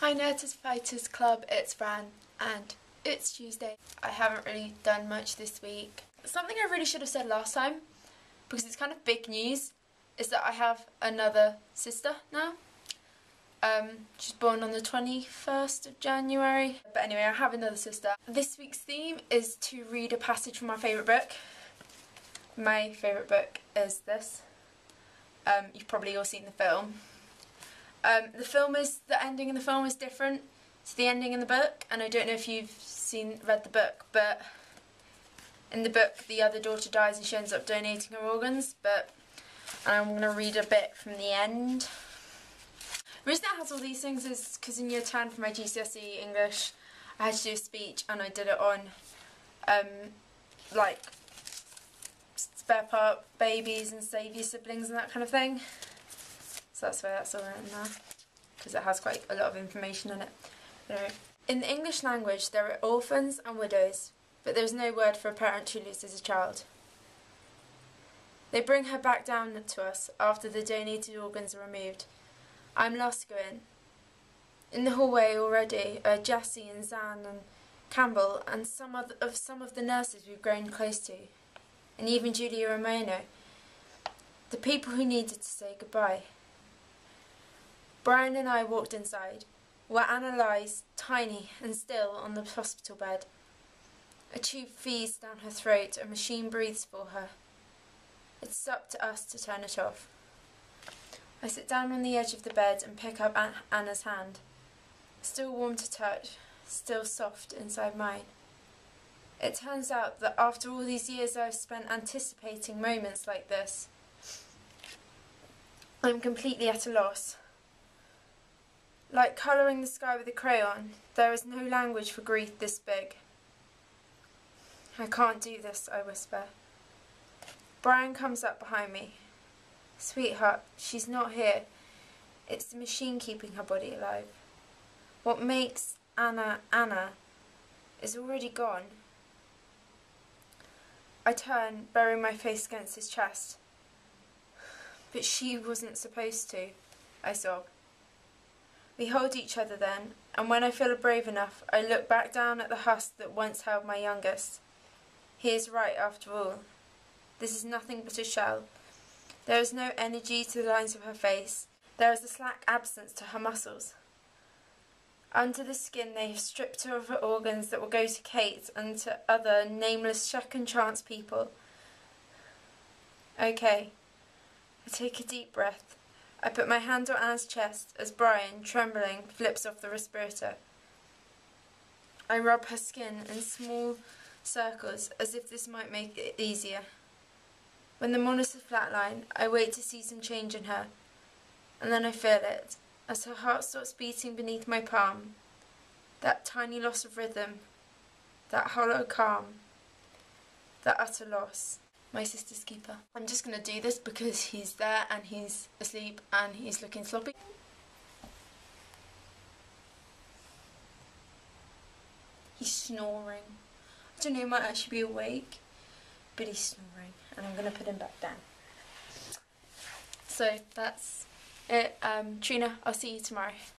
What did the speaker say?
Hi Nerdist Fighters Club, it's Fran and it's Tuesday. I haven't really done much this week. Something I really should have said last time, because it's kind of big news, is that I have another sister now. She's born on the 21st of January. But anyway, I have another sister. This week's theme is to read a passage from my favourite book. My favourite book is this. You've probably all seen the film. The ending in the film is different to the ending in the book, and I don't know if you've read the book, but in the book the other daughter dies and she ends up donating her organs, but I'm going to read a bit from the end. The reason it has all these things is because in year 10 for my GCSE English I had to do a speech, and I did it on like spare part babies and save your siblings and that kind of thing. So that's why that's all written there, because it has quite a lot of information in it. Anyway, in the English language there are orphans and widows, but there is no word for a parent who loses a child. They bring her back down to us after the donated organs are removed. I'm last to go in. In the hallway already are Jessie and Zan and Campbell and some of the nurses we've grown close to, and even Julia Romano, the people who needed to say goodbye. Brian and I walked inside, where Anna lies, tiny and still, on the hospital bed. A tube feeds down her throat, a machine breathes for her. It's up to us to turn it off. I sit down on the edge of the bed and pick up Anna's hand. Still warm to touch, still soft inside mine. It turns out that after all these years I've spent anticipating moments like this, I'm completely at a loss. Like colouring the sky with a crayon, there is no language for grief this big. I can't do this, I whisper. Brian comes up behind me. Sweetheart, she's not here. It's the machine keeping her body alive. What makes Anna Anna is already gone. I turn, burying my face against his chest. But she wasn't supposed to, I sob. We hold each other then, and when I feel brave enough, I look back down at the husk that once held my youngest. He is right after all. This is nothing but a shell. There is no energy to the lines of her face. There is a slack absence to her muscles. Under the skin they have stripped her of her organs that will go to Kate and to other nameless second chance people. Okay. I take a deep breath. I put my hand on Anna's chest as Brian, trembling, flips off the respirator. I rub her skin in small circles as if this might make it easier. When the monitors flatline, I wait to see some change in her, and then I feel it, as her heart stops beating beneath my palm. That tiny loss of rhythm, that hollow calm, that utter loss. My sister's keeper. I'm just going to do this because he's there and he's asleep and he's looking sloppy. He's snoring. I don't know, he might actually be awake, but he's snoring, and I'm going to put him back down. So that's it. Trina, I'll see you tomorrow.